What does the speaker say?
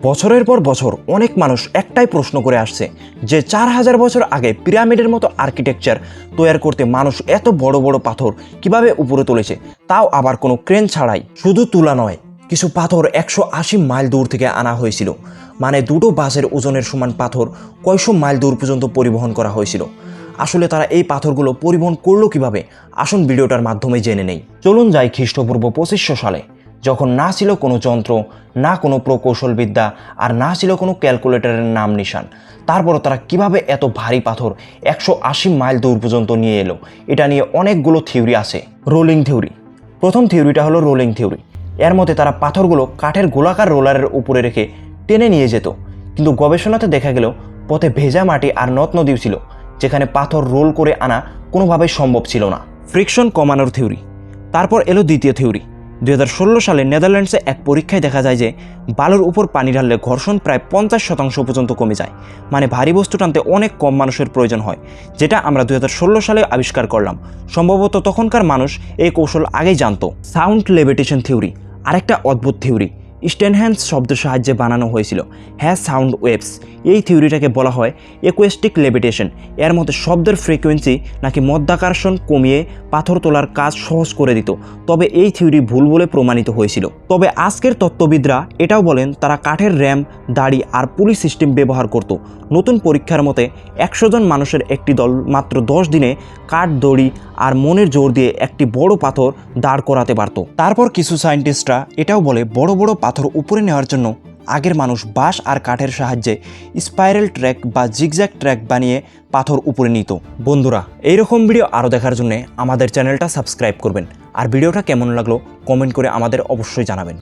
বছরের পর বছর অনেক মানুষ একটাই প্রশ্ন করে আসছে যে 4000 বছর আগে পিরামিডের মতো আর্কিটেকচার তৈরি করতে মানুষ এত বড় বড় পাথর কিভাবে উপরে তুলেছে, তাও আবার কোনো ক্রেন ছাড়াই। শুধু তুলা নয়, কিছু পাথর 180 মাইল দূর থেকে আনা হয়েছিল, মানে দুটো বাসের ওজনের সমান পাথর কয়শো মাইল দূর পর্যন্ত পরিবহন করা হয়েছিল। আসলে তারা এই পাথরগুলো পরিবহন করলো কিভাবে, আসুন ভিডিওটার মাধ্যমে জেনে নেই। চলুন যাই খ্রিস্টপূর্ব 2500 সালে, যখন না ছিল কোনো যন্ত্র, না কোনো প্রকৌশলবিদ্যা, আর না ছিল কোনো ক্যালকুলেটরের নাম নিশান। তারপরও তারা কিভাবে এত ভারী পাথর 180 মাইল দূর পর্যন্ত নিয়ে এলো, এটা নিয়ে অনেকগুলো থিওরি আছে। রোলিং থিওরি, প্রথম থিওরিটা হলো রোলিং থিওরি। এর মধ্যে তারা পাথরগুলো কাঠের গোলাকার রোলারের উপরে রেখে টেনে নিয়ে যেত, কিন্তু গবেষণাতে দেখা গেল পথে ভেজা মাটি আর নদ নদীও ছিল, যেখানে পাথর রোল করে আনা কোনোভাবেই সম্ভব ছিল না। ফ্রিকশন কমানোর থিওরি। তারপর এলো দ্বিতীয় থিওরি। 2016 সালে নেদারল্যান্ডসে এক পরীক্ষায় দেখা যায় যে বালুর উপর পানি ঢাললে ঘর্ষণ প্রায় 50% পর্যন্ত কমে যায়, মানে ভারী বস্তু টানতে অনেক কম মানুষের প্রয়োজন হয়, যেটা আমরা 2016 সালে আবিষ্কার করলাম। সম্ভবত তখনকার মানুষ এই কৌশল আগেই জানতো। সাউন্ড লেভিটেশন থিওরি আরেকটা অদ্ভুত থিওরি, স্টেনহ্যান্স শব্দের সাহায্যে বানানো হয়েছিল হ্যাঁ সাউন্ড ওয়েভস। এই থিওরিটাকে বলা হয় অ্যাকুস্টিক লেভিটেশন। এর মধ্যে শব্দের ফ্রিকোয়েন্সি নাকি মধ্যাকর্ষণ কমিয়ে পাথর তোলার কাজ সহজ করে দিত, তবে এই থিওরি ভুল বলে প্রমাণিত হয়েছিল। তবে আজকের তত্ত্ববিদরা এটাও বলেন তারা কাঠের র্যাম, দাড়ি আর পুলি সিস্টেম ব্যবহার করত। নতুন পরীক্ষার মতে 100 জন মানুষের একটি দল মাত্র 10 দিনে কাঠ, দড়ি আর মনের জোর দিয়ে একটি বড় পাথর দাঁড় করাতে পারত। তারপর কিছু সায়েন্টিস্টরা এটাও বলে বড় বড় পাথর উপরে নেওয়ার জন্য আগের মানুষ বাঁশ আর কাঠের সাহায্যে স্পাইরাল ট্র্যাক বা জিগজ্যাগ ট্র্যাক বানিয়ে পাথর উপরে নিত। বন্ধুরা, এইরকম ভিডিও আরও দেখার জন্য আমাদের চ্যানেলটা সাবস্ক্রাইব করবেন, আর ভিডিওটা কেমন লাগলো কমেন্ট করে আমাদের অবশ্যই জানাবেন।